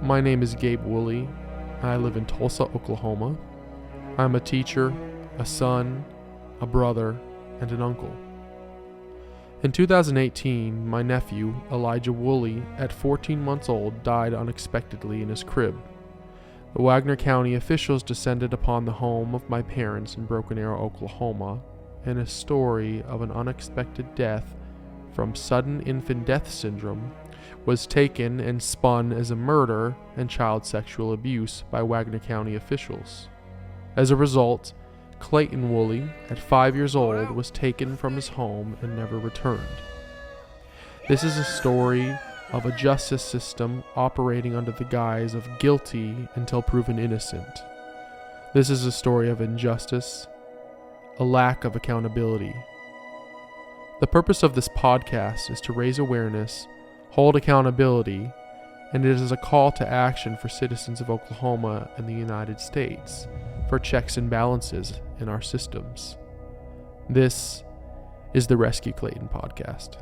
My name is Gabe Woolley, and I live in Tulsa, Oklahoma. I'm a teacher, a son, a brother, and an uncle. In 2018, my nephew, Elijah Woolley, at 14 months old, died unexpectedly in his crib. The Wagner County officials descended upon the home of my parents in Broken Arrow, Oklahoma, and a story of an unexpected death from sudden infant death syndrome was taken and spun as a murder and child sexual abuse by Wagner County officials. As a result, Clayton Woolley, at 5 years old, was taken from his home and never returned. This is a story of a justice system operating under the guise of guilty until proven innocent. This is a story of injustice, a lack of accountability. The purpose of this podcast is to raise awareness, hold accountability, and it is a call to action for citizens of Oklahoma and the United States for checks and balances in our systems. This is the Rescue Clayton podcast.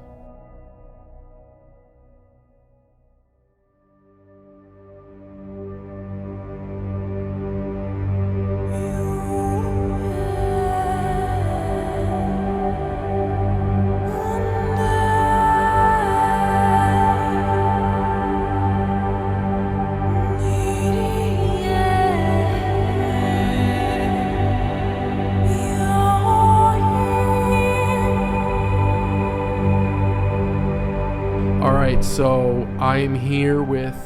So I am here with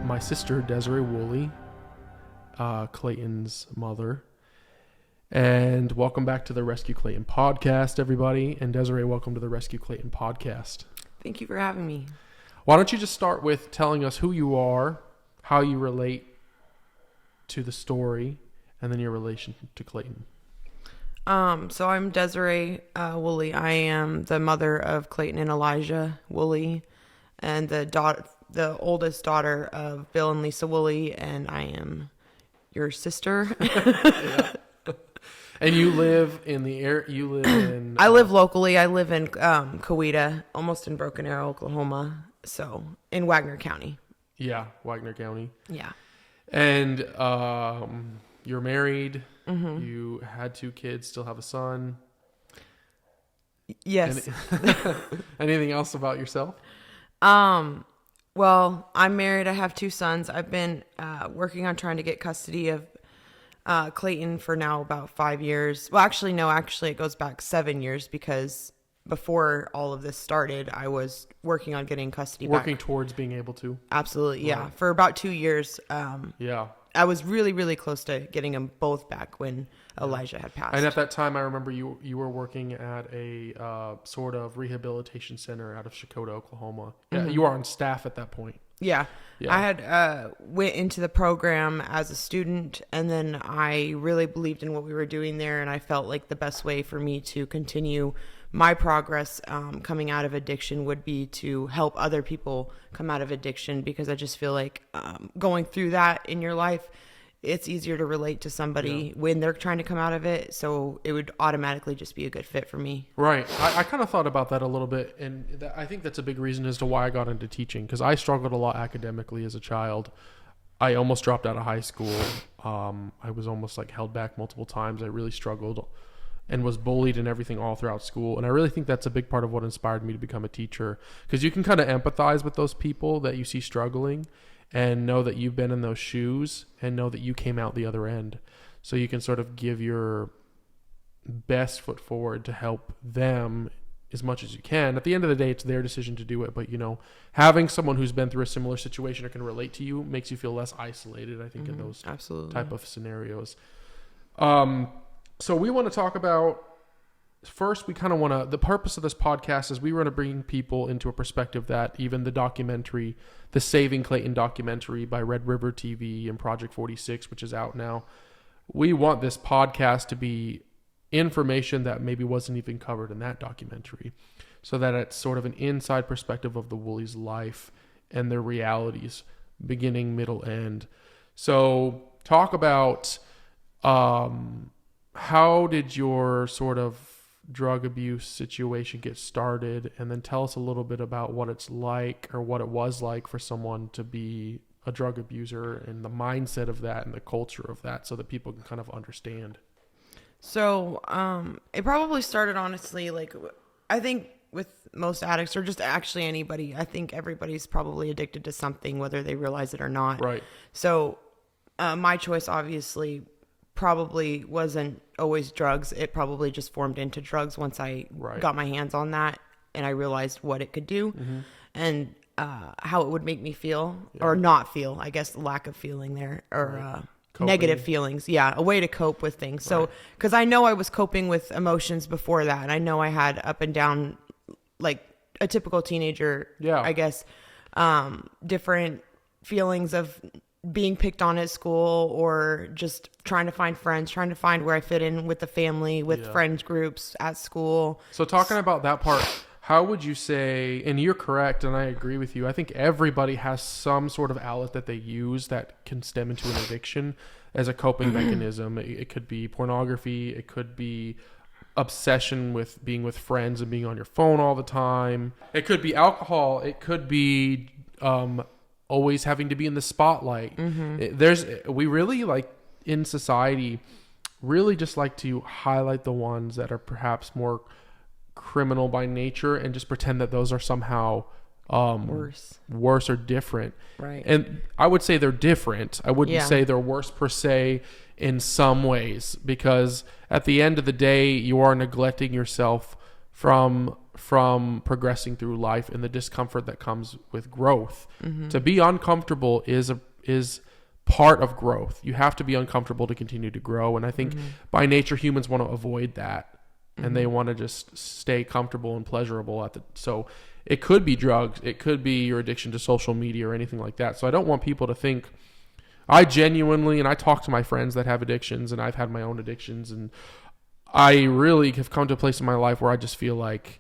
my sister, Desiree Woolley, Clayton's mother. And welcome back to the Rescue Clayton podcast, everybody. And Desiree, welcome to the Rescue Clayton podcast. Thank you for having me. Why don't you just start with telling us who you are, how you relate to the story, and then your relation to Clayton. So I'm Desiree Woolley. I am the mother of Clayton and Elijah Woolley, and the oldest daughter of Bill and Lisa Woolley, and I am your sister. Yeah. And you live in the air. You live in. I live locally. I live in Coweta, almost in Broken Arrow, Oklahoma. So in Wagner County. Yeah, Wagner County. Yeah. And you're married. Mm-hmm. You had 2 kids. Still have a son. Yes. Anything else about yourself? Well, I'm married. I have 2 sons. I've been working on trying to get custody of Clayton for now about 5 years. Well, actually, it goes back 7 years because before all of this started, I was working on getting custody Working back. towards being able to. Absolutely, yeah. Right. For about 2 years. Yeah. I was really, really close to getting them both back when Elijah had passed. And at that time, I remember you were working at a sort of rehabilitation center out of Chakota, Oklahoma. Yeah, Mm-hmm. you were on staff at that point. Yeah. Yeah. I had went into the program as a student, and then I really believed in what we were doing there, and I felt like the best way for me to continue my progress coming out of addiction would be to help other people come out of addiction, because I just feel like going through that in your life, it's easier to relate to somebody when they're trying to come out of it. So it would automatically just be a good fit for me. Right. I kind of thought about that a little bit, and I think that's a big reason as to why I got into teaching, because I struggled a lot academically as a child. I almost dropped out of high school. I was almost like held back multiple times. I really struggled and was bullied and everything all throughout school. And I really think that's a big part of what inspired me to become a teacher, because you can kind of empathize with those people that you see struggling and know that you've been in those shoes and know that you came out the other end. So you can sort of give your best foot forward to help them as much as you can. At the end of the day, it's their decision to do it. But, having someone who's been through a similar situation or can relate to you makes you feel less isolated, I think, in those Absolutely. type of scenarios. So we want to talk about, first, the purpose of this podcast is we want to bring people into a perspective that even the documentary, the Saving Clayton documentary by Red River TV and Project 46, which is out now, we want this podcast to be information that maybe wasn't even covered in that documentary, so that it's sort of an inside perspective of the Woolleys' life and their realities, beginning, middle, end. So talk about how did your sort of drug abuse situation get started, and then tell us a little bit about what it's like, or what it was like for someone to be a drug abuser and the mindset of that and the culture of that so that people can kind of understand? So, it probably started, honestly, like, I think with most addicts, or just actually anybody, I think everybody's probably addicted to something, whether they realize it or not. Right. So, my choice obviously probably wasn't always drugs. It probably just formed into drugs once I got my hands on that and I realized what it could do and how it would make me feel or not feel, I guess, lack of feeling there, or negative feelings. Yeah, a way to cope with things. So, because I know I was coping with emotions before that, and I know I had up and down, like a typical teenager, I guess, different feelings of being picked on at school, or just trying to find friends, trying to find where I fit in with the family, with friends groups at school. So talking about that part, how would you say, and you're correct, and I agree with you, I think everybody has some sort of outlet that they use that can stem into an addiction as a coping mechanism. It could be pornography. It could be obsession with being with friends and being on your phone all the time. It could be alcohol. It could be always having to be in the spotlight. We really, like, in society, really just like to highlight the ones that are perhaps more criminal by nature and just pretend that those are somehow worse or different. Right. And I would say they're different. I wouldn't say they're worse per se in some ways, because at the end of the day, you are neglecting yourself from progressing through life and the discomfort that comes with growth. To be uncomfortable is part of growth. You have to be uncomfortable to continue to grow. And I think by nature, humans want to avoid that. And they want to just stay comfortable and pleasurable so it could be drugs, it could be your addiction to social media or anything like that. So I don't want people to think, I genuinely, and I talk to my friends that have addictions, and I've had my own addictions, and I really have come to a place in my life where I just feel like,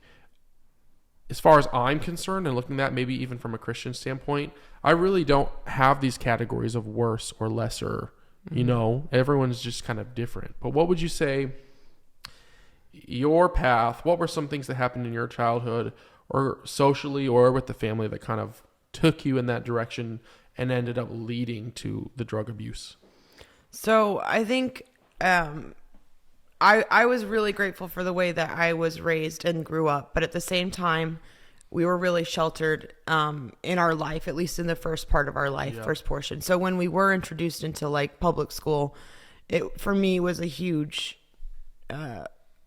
as far as I'm concerned, and looking at that maybe even from a Christian standpoint, I really don't have these categories of worse or lesser. You know, everyone's just kind of different. But what would you say, your path, what were some things that happened in your childhood or socially or with the family that kind of took you in that direction and ended up leading to the drug abuse? So I think I was really grateful for the way that I was raised and grew up, but at the same time, we were really sheltered in our life, at least in the first part of our life, first portion. So when we were introduced into, like, public school, it for me was a huge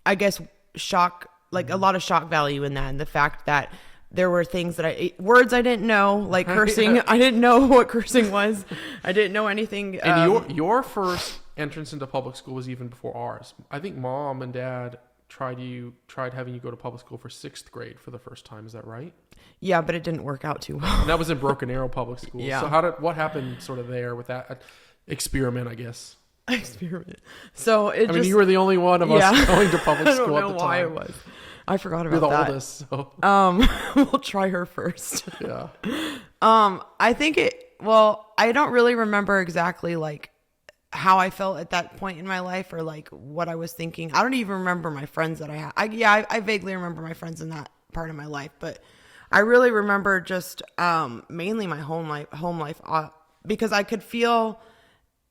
I guess shock, like a lot of shock value in that, and the fact that there were things that words I didn't know, like cursing. I didn't know what cursing was. I didn't know anything. And your first entrance into public school was even before ours. I think Mom and Dad tried having you go to public school for 6th grade for the first time. Is that right? Yeah, but it didn't work out too well. And that was in Broken Arrow Public School. Yeah. So what happened sort of there with that experiment, I guess? Experiment. So I mean, you were the only one of us going to public school at the time. I don't know why it was. I forgot about that. You're the oldest, so. We'll try her first. Yeah. I think I don't really remember exactly, like, how I felt at that point in my life, or like what I was thinking. I don't even remember my friends that I had. I vaguely remember my friends in that part of my life, but I really remember just mainly my home life, because I could feel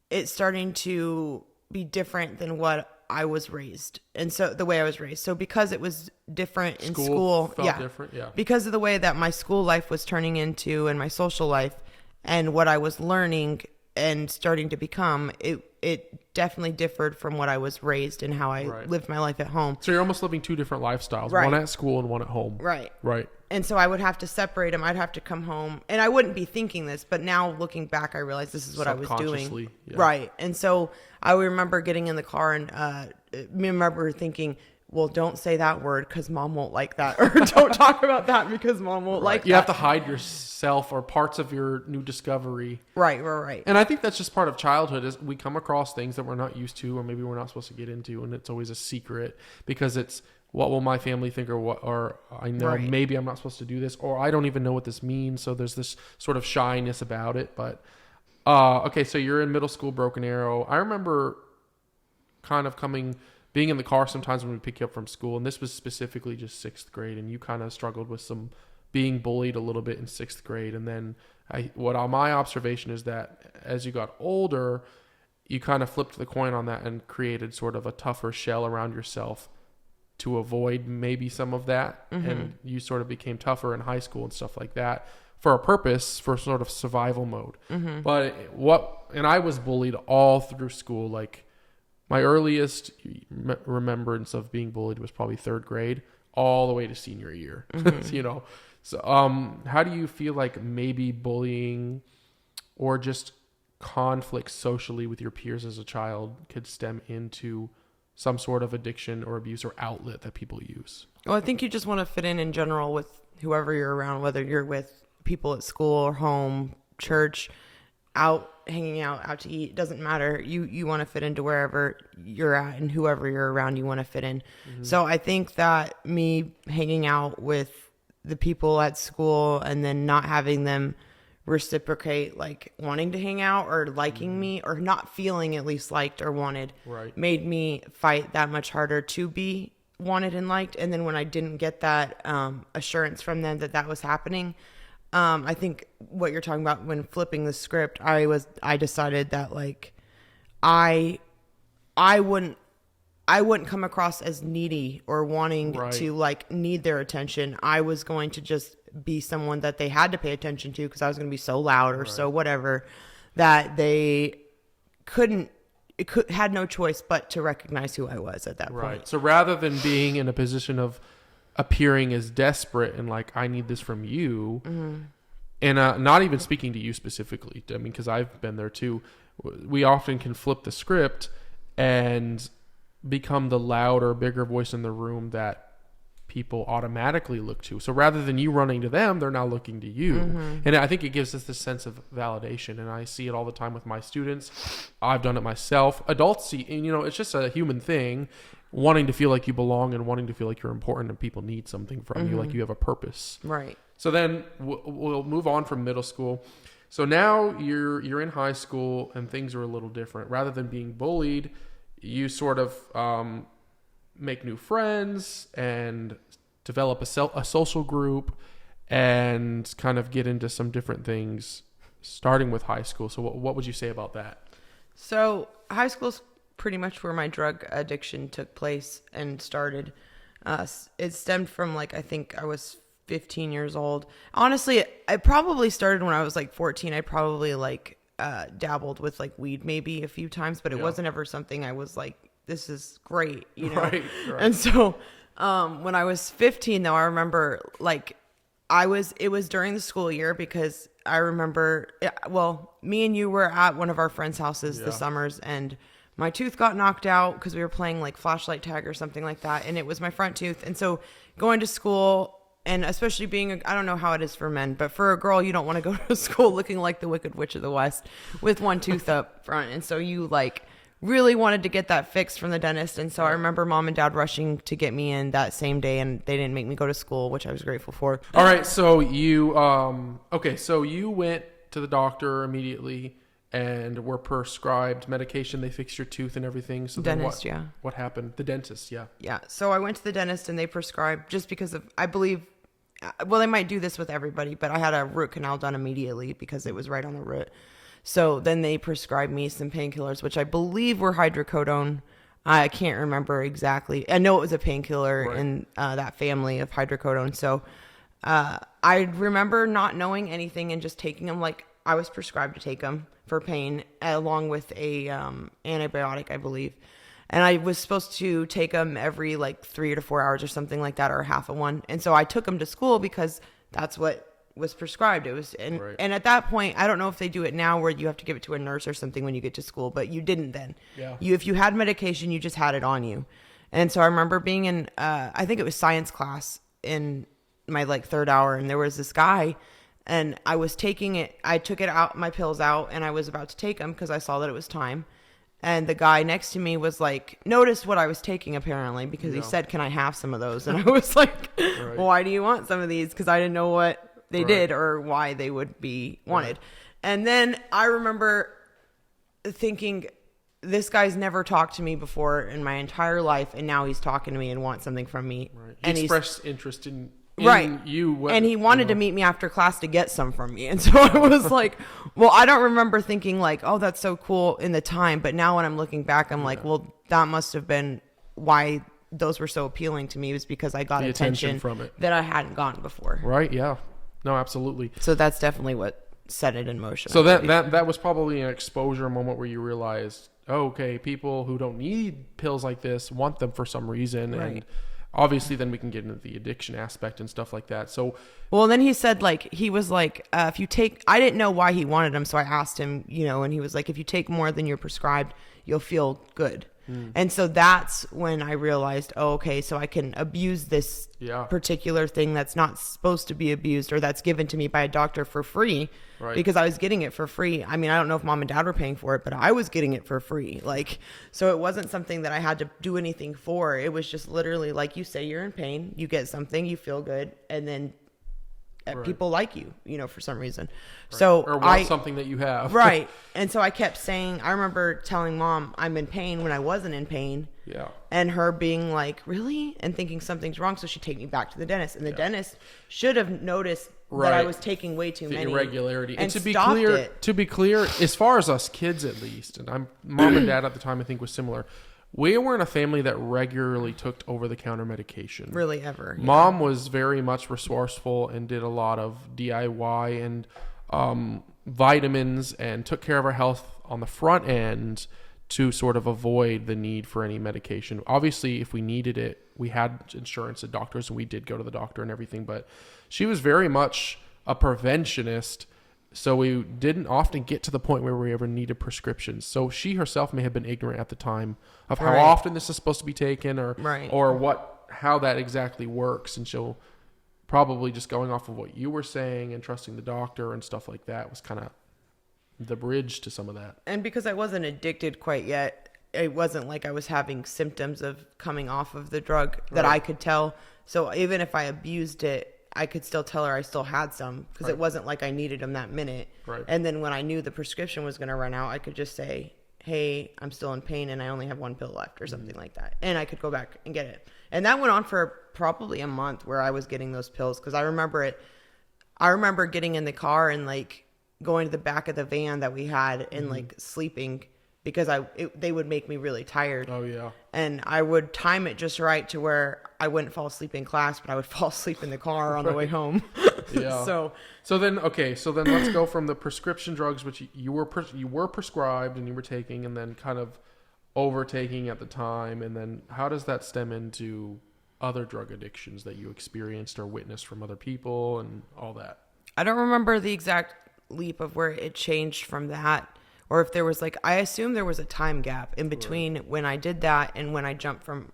it starting to be different than what I was raised. And so the way I was raised. So because it was different in school, felt different, because of the way that my school life was turning into, and my social life, and what I was learning and starting to become, it definitely differed from what I was raised and how I lived my life at home. So you're almost living two different lifestyles, one at school and one at home. Right. Right. And so I would have to separate them. I'd have to come home, and I wouldn't be thinking this, but now looking back, I realize this is what I was doing. Yeah. Right. And so I remember getting in the car and remember thinking, well, don't say that word because Mom won't like that, or don't talk about that because Mom won't like that. You have to hide yourself or parts of your new discovery. Right. And I think that's just part of childhood, is we come across things that we're not used to, or maybe we're not supposed to get into, and it's always a secret because it's, what will my family think, or I know maybe I'm not supposed to do this, or I don't even know what this means. So there's this sort of shyness about it. But okay, so you're in middle school, Broken Arrow. I remember kind of being in the car sometimes when we pick you up from school, and this was specifically just 6th grade, and you kind of struggled with some being bullied a little bit in 6th grade. And then my observation is that as you got older, you kind of flipped the coin on that and created sort of a tougher shell around yourself to avoid maybe some of that. And you sort of became tougher in high school and stuff like that for a purpose, for sort of survival mode. And I was bullied all through school. Like my earliest remembrance of being bullied was probably 3rd grade all the way to senior year. So how do you feel like maybe bullying or just conflict socially with your peers as a child could stem into some sort of addiction or abuse or outlet that people use? Well, I think you just want to fit in general with whoever you're around, whether you're with people at school or home, church, out, hanging out to eat. It doesn't matter. You want to fit into wherever you're at, and whoever you're around, you want to fit in. So I think that me hanging out with the people at school and then not having them reciprocate, like wanting to hang out or liking me, or not feeling at least liked or wanted, made me fight that much harder to be wanted and liked. And then when I didn't get that assurance from them that was happening, I think what you're talking about when flipping the script, I decided that like I wouldn't come across as needy or wanting to like need their attention. I was going to just be someone that they had to pay attention to because I was going to be so loud or so whatever that they had no choice but to recognize who I was at that point. So rather than being in a position of appearing as desperate and like, I need this from you, and not even speaking to you specifically, I mean, because I've been there too, we often can flip the script and become the louder, bigger voice in the room that people automatically look to. So rather than you running to them, they're now looking to you. And I think it gives us this sense of validation. And I see it all the time with my students. I've done it myself. Adults see, and it's just a human thing, wanting to feel like you belong and wanting to feel like you're important and people need something from you, like you have a purpose. Right. So then we'll move on from middle school. So now you're in high school and things are a little different. Rather than being bullied, you sort of make new friends and develop a social group and kind of get into some different things, starting with high school. So what would you say about that? So high school's pretty much where my drug addiction took place and started. It stemmed from like, I think I was 15 years old. Honestly, I probably started when I was like 14. I probably like dabbled with like weed maybe a few times, but it wasn't ever something I was like, this is great, Right. And so when I was 15 though, I remember like it was during the school year because I remember, me and you were at one of our friends' houses the summers, and my tooth got knocked out because we were playing like flashlight tag or something like that. And it was my front tooth. And so going to school, and especially being, I don't know how it is for men, but for a girl, you don't want to go to school looking like the Wicked Witch of the West with one tooth up front. And so you like really wanted to get that fixed from the dentist. And so I remember mom and dad rushing to get me in that same day, and they didn't make me go to school, which I was grateful for. All right. So you, so you went to the doctor immediately and were prescribed medication. They fixed your tooth and everything. So dentist, then what happened? The dentist. Yeah. Yeah. So I went to the dentist and they prescribed, just because of, I believe, well, they might do this with everybody, but I had a root canal done immediately because it was right on the root. So then they prescribed me some painkillers, which I believe were hydrocodone. I can't remember exactly. I know it was a painkiller in that family of hydrocodone. So I remember not knowing anything and just taking them like I was prescribed to take them for pain, along with a antibiotic, I believe. And I was supposed to take them every like 3 to 4 hours or something like that, or half of one. And so I took them to school because that's what was prescribed. It was, and at that point, I don't know if they do it now where you have to give it to a nurse or something when you get to school, but you didn't then. Yeah. If you had medication, you just had it on you. And so I remember being in, I think it was science class in my like third hour, and there was this guy, and I was taking it. I took it out, my pills out, and I was about to take them because I saw that it was time. And the guy next to me was like, noticed what I was taking apparently, because he said, "Can I have some of those?" And I was like, "Why do you want some of these?" Because I didn't know what they did or why they would be wanted. And then I remember thinking, this guy's never talked to me before in my entire life, and now he's talking to me and wants something from me. He expressed interest in Right. And he wanted to meet me after class to get some from me. And so I was like, well, I don't remember thinking like, oh, that's so cool in the time. But now when I'm looking back, I'm like, well, that must have been why those were so appealing to me, was because I got attention from it that I hadn't gotten before. Right. Yeah. No, absolutely. So that's definitely what set it in motion. So that was probably an exposure moment where you realized, oh, okay, people who don't need pills like this want them for some reason. Right. And obviously then we can get into the addiction aspect and stuff like that. So, well, then he said, like, he was like, if you take, I didn't know why he wanted them. So I asked him, and he was like, if you take more than you're prescribed, you'll feel good. And so that's when I realized, oh, okay, so I can abuse this particular thing that's not supposed to be abused, or that's given to me by a doctor for free, because I was getting it for free. I mean, I don't know if mom and dad were paying for it, but I was getting it for free. Like, so it wasn't something that I had to do anything for. It was just literally like, you say you're in pain, you get something, you feel good, and then people like you, for some reason. So or want something that you have. Right. And so I kept saying, I remember telling mom I'm in pain when I wasn't in pain. Yeah. And her being like, really? And thinking something's wrong. So she'd take me back to the dentist. And the dentist should have noticed that I was taking way too many. Irregularity. And to be clear, as far as us kids at least, and mom and dad at the time I think was similar, we weren't a family that regularly took over-the-counter medication. Really, ever. Yeah. Mom was very much resourceful and did a lot of DIY and vitamins, and took care of our health on the front end to sort of avoid the need for any medication. Obviously, if we needed it, we had insurance at doctors, and we did go to the doctor and everything. But she was very much a preventionist. So we didn't often get to the point where we ever needed prescriptions. So she herself may have been ignorant at the time of how often this is supposed to be taken, or how that exactly works. And she'll probably, just going off of what you were saying and trusting the doctor and stuff like that, was kind of the bridge to some of that. And because I wasn't addicted quite yet, it wasn't like I was having symptoms of coming off of the drug that I could tell. So even if I abused it, I could still tell her I still had some, because it wasn't like I needed them that minute. Right. And then when I knew the prescription was going to run out, I could just say, hey, I'm still in pain and I only have one pill left, or something like that. And I could go back and get it. And that went on for probably a month where I was getting those pills, because I remember it. I remember getting in the car and like going to the back of the van that we had and like sleeping, because they would make me really tired. Oh, yeah. And I would time it just right to where I wouldn't fall asleep in class, but I would fall asleep in the car on the way home. Yeah. So then let's go from the prescription drugs, which you were prescribed and you were taking, and then kind of overtaking at the time. And then how does that stem into other drug addictions that you experienced or witnessed from other people and all that? I don't remember the exact leap of where it changed from that, or if there was like, I assume there was a time gap in between when I did that and when I jumped from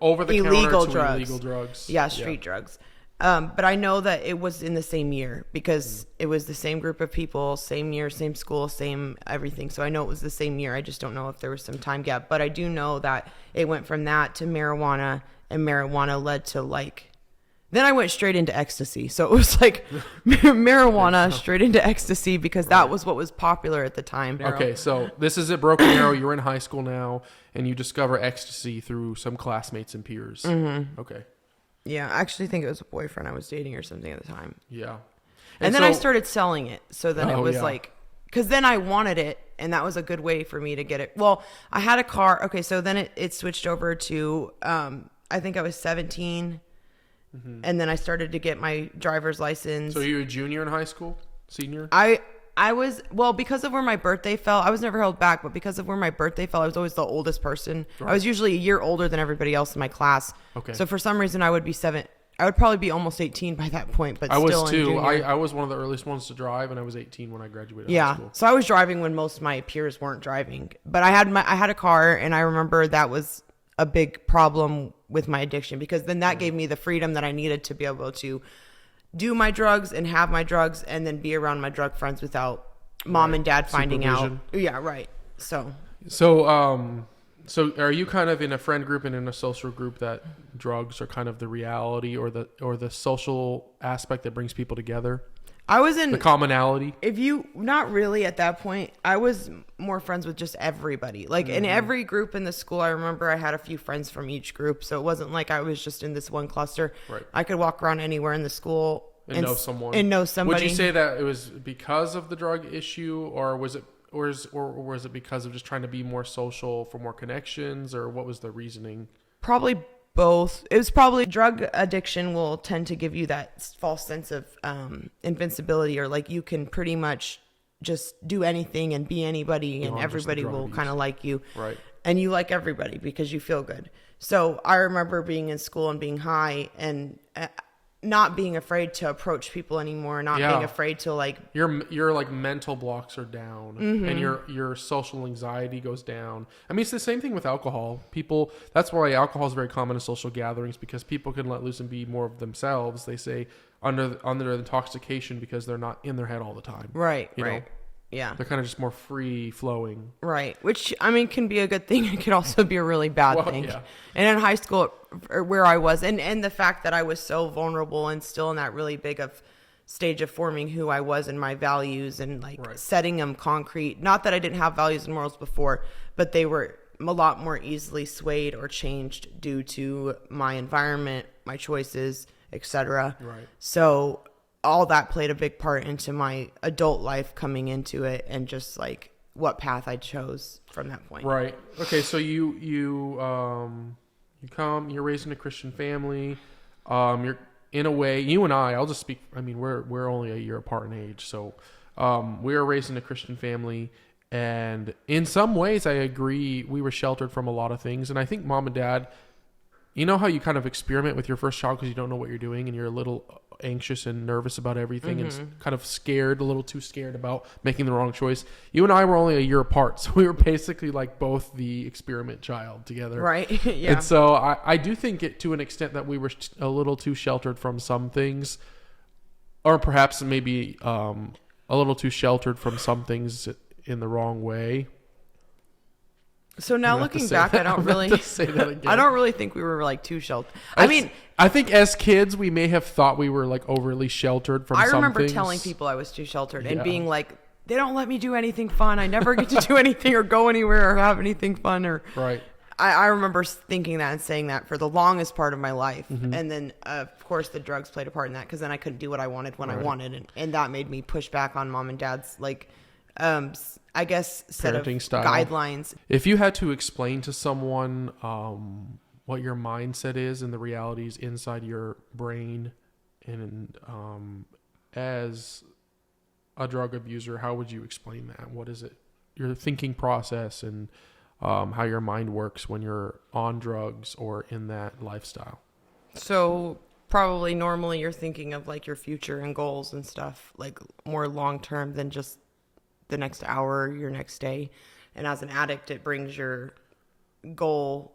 over the illegal counter to illegal drugs. Yeah, street drugs. But I know that it was in the same year, because it was the same group of people, same year, same school, same everything. So I know it was the same year. I just don't know if there was some time gap. But I do know that it went from that to marijuana, and marijuana led to like, then I went straight into ecstasy. So it was like marijuana straight into ecstasy, because that was what was popular at the time. Okay, so this is at Broken Arrow. You're in high school now, and you discover ecstasy through some classmates and peers. Mm-hmm. Okay. Yeah, I actually think it was a boyfriend I was dating or something at the time. Yeah. And then I started selling it. So then it was like, because then I wanted it, and that was a good way for me to get it. Well, I had a car. Okay, so then it switched over to, I think I was 17. Mm-hmm. And then I started to get my driver's license. So you were a junior in high school? Senior? I was, well, because of where my birthday fell, I was never held back, but because of where my birthday fell, I was always the oldest person. Right. I was usually a year older than everybody else in my class. Okay. So for some reason I would probably be almost 18 by that point, but I still was too. I was one of the earliest ones to drive, and I was 18 when I graduated high school. So I was driving when most of my peers weren't driving, but I had a car, and I remember that was a big problem with my addiction, because then that gave me the freedom that I needed to be able to do my drugs and have my drugs, and then be around my drug friends without mom and dad finding out. Yeah, right. So are you kind of in a friend group and in a social group that drugs are kind of the reality or the social aspect that brings people together? I was in the commonality. Not really at that point. I was more friends with just everybody. Like in every group in the school, I remember I had a few friends from each group. So it wasn't like I was just in this one cluster. Right. I could walk around anywhere in the school and know someone. And know somebody. Would you say that it was because of the drug issue, or was it because of just trying to be more social for more connections, or what was the reasoning? Probably both. It was probably drug addiction will tend to give you that false sense of invincibility, or like you can pretty much just do anything and be anybody and everybody will kind of like you. Right. And you like everybody because you feel good. So I remember being in school and being high and not being afraid to approach people anymore, not being afraid to like your like mental blocks are down and your social anxiety goes down. I mean, it's the same thing with alcohol. People, that's why alcohol is very common in social gatherings, because people can let loose and be more of themselves. They say under intoxication because they're not in their head all the time. Right. You know? Yeah. They're kind of just more free flowing. Right. Which, I mean, can be a good thing. It could also be a really bad thing. Yeah. And in high school, where I was, and the fact that I was so vulnerable and still in that really big of stage of forming who I was and my values and like setting them concrete. Not that I didn't have values and morals before, but they were a lot more easily swayed or changed due to my environment, my choices, etc. Right. So all that played a big part into my adult life coming into it, and just like what path I chose from that point. Right. Okay. So you're raised in a Christian family. You're in a way, you and I'll just speak. I mean, we're only a year apart in age. So, we were raised in a Christian family, and in some ways I agree we were sheltered from a lot of things. And I think mom and dad, you know how you kind of experiment with your first child because you don't know what you're doing and you're a little anxious and nervous about everything and kind of scared, a little too scared about making the wrong choice. You and I were only a year apart, so we were basically like both the experiment child together. Right. Yeah. And so I do think it to an extent that we were a little too sheltered from some things, or perhaps maybe a little too sheltered from some things in the wrong way. So now looking back, I don't really think we were like too sheltered. I think as kids we may have thought we were like overly sheltered from some things. I remember telling people I was too sheltered and being like, they don't let me do anything fun. I never get to do anything or go anywhere or have anything fun. Or right. I remember thinking that and saying that for the longest part of my life. And then, of course, the drugs played a part in that, because then I couldn't do what I wanted when I wanted. And that made me push back on mom and dad's like I guess set parenting of style. guidelines. If you had to explain to someone what your mindset is and the realities inside your brain, and as a drug abuser, how would you explain that? What is it? Your thinking process and how your mind works when you're on drugs or in that lifestyle. So probably normally you're thinking of like your future and goals and stuff, like more long term than just the next hour, your next day. And as an addict, it brings your goal,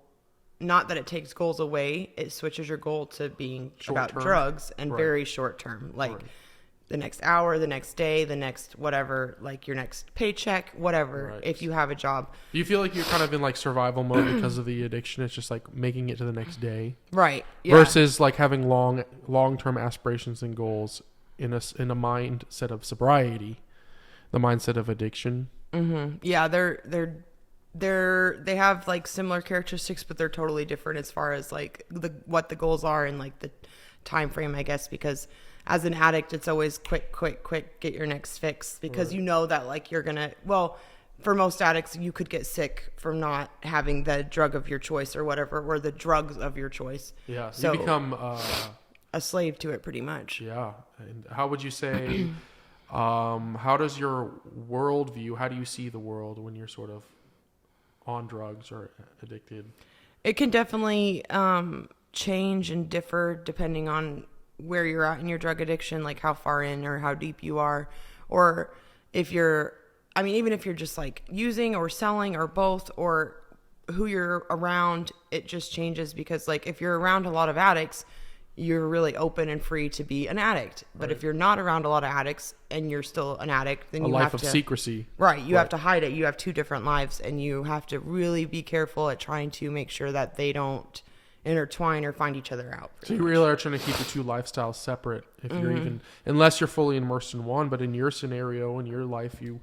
not that it takes goals away, it switches your goal to being about drugs and very short term, like the next hour, the next day, the next whatever, like your next paycheck, whatever, if you have a job. Do you feel like you're kind of in like survival mode because of the addiction? It's just like making it to the next day. Right. Yeah. Versus like having long-term aspirations and goals in a mindset of sobriety. The mindset of addiction. Yeah, they have like similar characteristics, but they're totally different as far as like what the goals are and like the time frame, I guess, because as an addict, it's always quick, get your next fix, because you know that like you're gonna, well, for most addicts, you could get sick from not having the drug of your choice or whatever, or the drugs of your choice. Yeah, so you become a slave to it pretty much. Yeah. And how would you say how does your worldview, how do you see the world when you're sort of on drugs or addicted? It can definitely change and differ depending on where you're at in your drug addiction, like how far in or how deep you are, or if you're, I mean, even if you're just like using or selling or both, or who you're around, it just changes, because like if you're around a lot of addicts, you're really open and free to be an addict. But if you're not around a lot of addicts and you're still an addict, then you have to... A life of secrecy. Right. You have to hide it. You have two different lives, and you have to really be careful at trying to make sure that they don't intertwine or find each other out. So you really are trying to keep the two lifestyles separate, if you're even, unless you're fully immersed in one. But in your scenario, in your life, you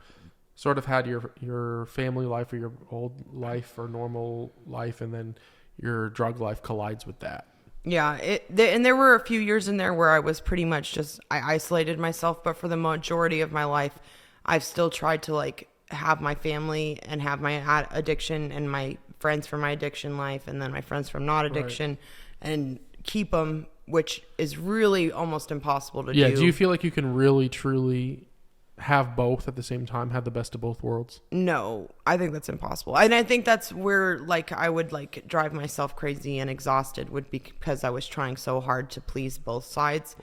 sort of had your family life or your old life or normal life, and then your drug life collides with that. Yeah, and there were a few years in there where I was pretty much I isolated myself, but for the majority of my life, I've still tried to like have my family and have my addiction and my friends from my addiction life, and then my friends from not addiction, and keep them, which is really almost impossible to do. Yeah, do you feel like you can really, truly have both at the same time, have the best of both worlds? No, I think that's impossible. And I think that's where like I would like drive myself crazy and exhausted, would be because I was trying so hard to please both sides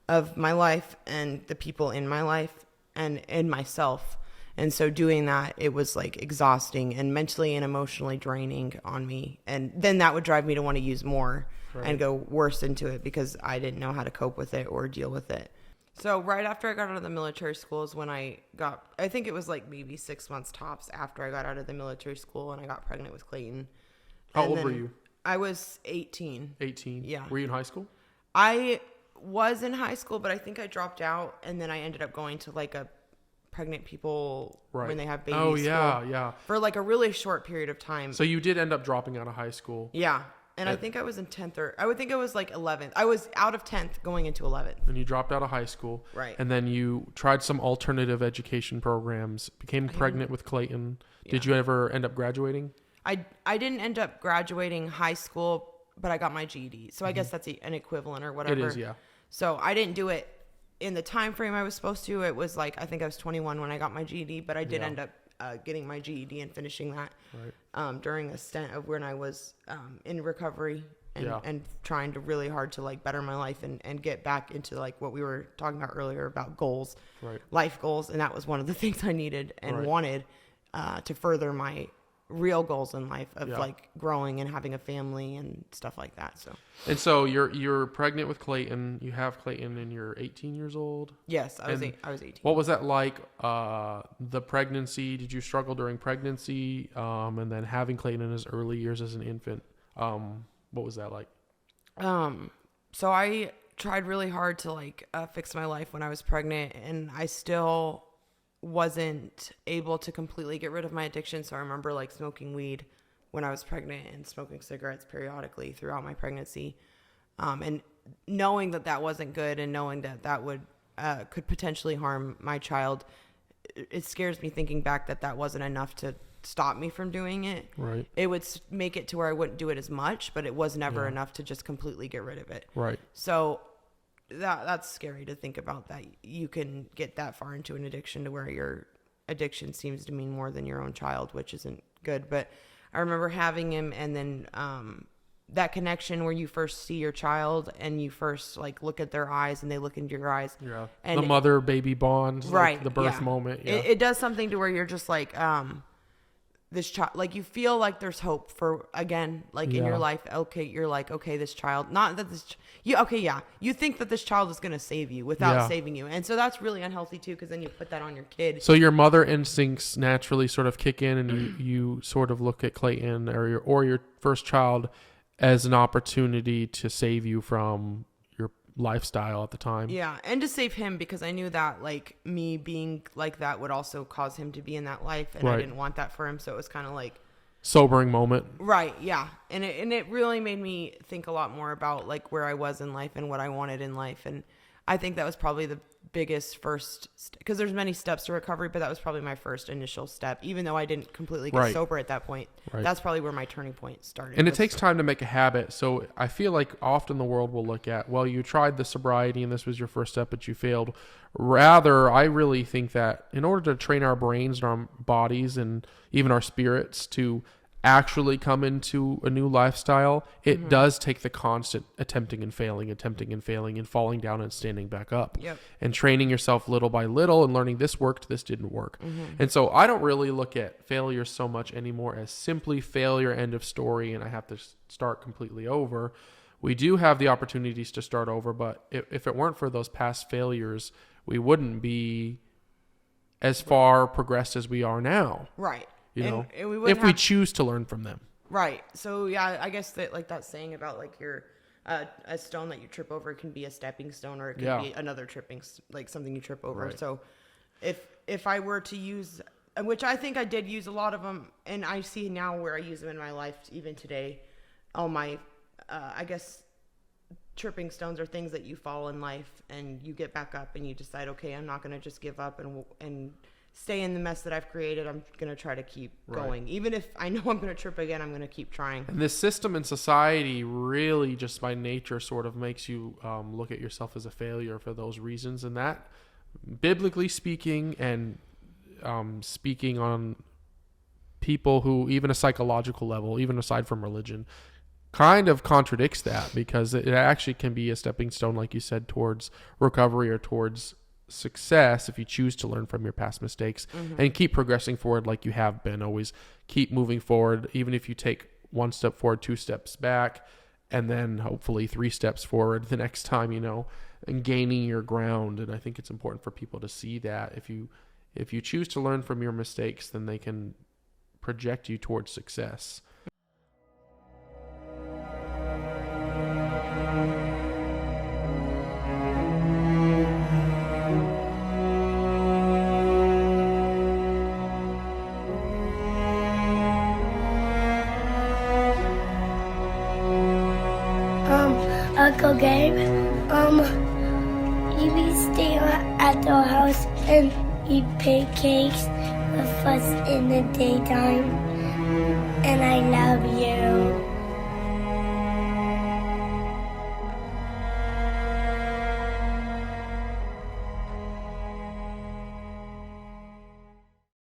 of my life and the people in my life and in myself. And so doing that, it was like exhausting and mentally and emotionally draining on me. And then that would drive me to want to use more and go worse into it because I didn't know how to cope with it or deal with it. So right after I got out of the military school is when I think it was like maybe 6 months tops after I got out of the military school, and I got pregnant with Clayton. How old were you? I was 18. 18? Yeah. Were you in high school? I was in high school, but I think I dropped out, and then I ended up going to like a pregnant people when they have babies. Oh, yeah. For like a really short period of time. So you did end up dropping out of high school. Yeah. And I think I was in 10th I would think I was like 11th. I was out of 10th going into 11th. And you dropped out of high school. Right. And then you tried some alternative education programs, became pregnant with Clayton. Yeah. Did you ever end up graduating? I didn't end up graduating high school, but I got my GED. So I guess that's an equivalent or whatever. It is, yeah. So I didn't do it in the time frame I was supposed to. It was like, I think I was 21 when I got my GED, but I did end up getting my GED and finishing that during a stint of when I was in recovery and trying to really hard to like better my life and get back into like what we were talking about earlier about goals, life goals. And that was one of the things I needed and wanted to further my real goals in life of like growing and having a family and stuff like that. So you're pregnant with Clayton. You have Clayton and you're 18 years old. Yes, I was 18. What was that like? The pregnancy? Did you struggle during pregnancy? And then having Clayton in his early years as an infant. What was that like? So I tried really hard to like fix my life when I was pregnant, and I still wasn't able to completely get rid of my addiction. So I remember like smoking weed when I was pregnant and smoking cigarettes periodically throughout my pregnancy. And knowing that wasn't good and knowing that would could potentially harm my child, it scares me thinking back that wasn't enough to stop me from doing it. Right. It would make it to where I wouldn't do it as much, but it was never enough to just completely get rid of it. Right. So that's scary to think about, that you can get that far into an addiction to where your addiction seems to mean more than your own child, which isn't good. But I remember having him, and then that connection where you first see your child and you first like look at their eyes and they look into your eyes. Yeah. And the mother baby bond, like the birth moment. Yeah. It does something to where you're just like, this child, like you feel like there's hope for, again, like in your life. Okay. You're like, okay, this child, not that you think that this child is going to save you without saving you. And so that's really unhealthy too, because then you put that on your kid. So your mother instincts naturally sort of kick in, and you sort of look at Clayton or your first child as an opportunity to save you from your lifestyle at the time. Yeah, and to save him, because I knew that like me being like that would also cause him to be in that life, and I didn't want that for him. So it was kind of like sobering moment. Right, yeah. And it really made me think a lot more about like where I was in life and what I wanted in life. And I think that was probably the biggest first, because there's many steps to recovery, but that was probably my first initial step, even though I didn't completely get sober at that point. That's probably where my turning point started. And it takes time to make a habit. So I feel like often the world will look at, well, you tried the sobriety and this was your first step, but you failed. Rather, I really think that in order to train our brains and our bodies and even our spirits to actually come into a new lifestyle, it does take the constant attempting and failing and falling down and standing back up, and training yourself little by little and learning this worked, this didn't work. And so I don't really look at failure so much anymore as simply failure, end of story, and I have to start completely over. We do have the opportunities to start over, but if it weren't for those past failures, we wouldn't be as far progressed as we are now. Right. You know, if we choose to learn from them. Right. So yeah, I guess that like that saying about like a stone that you trip over can be a stepping stone, or it can be another like something you trip over. Right. So if I were to use, which I think I did use a lot of them, and I see now where I use them in my life even today, all my I guess tripping stones are things that you fall in life and you get back up and you decide, okay, I'm not going to just give up and stay in the mess that I've created. I'm going to try to keep going. Even if I know I'm going to trip again, I'm going to keep trying. And this system in society really just by nature sort of makes you look at yourself as a failure for those reasons. And that, biblically speaking, and speaking on people who, even a psychological level, even aside from religion, kind of contradicts that, because it actually can be a stepping stone, like you said, towards recovery or towards success if you choose to learn from your past mistakes and keep progressing forward like you have been. Always keep moving forward, even if you take one step forward, 2 steps back, and then hopefully 3 steps forward the next time, and gaining your ground. And I think it's important for people to see that if you choose to learn from your mistakes, then they can project you towards success. Uncle Gabe, you be staying at the house and eat pancakes with us in the daytime, and I love you.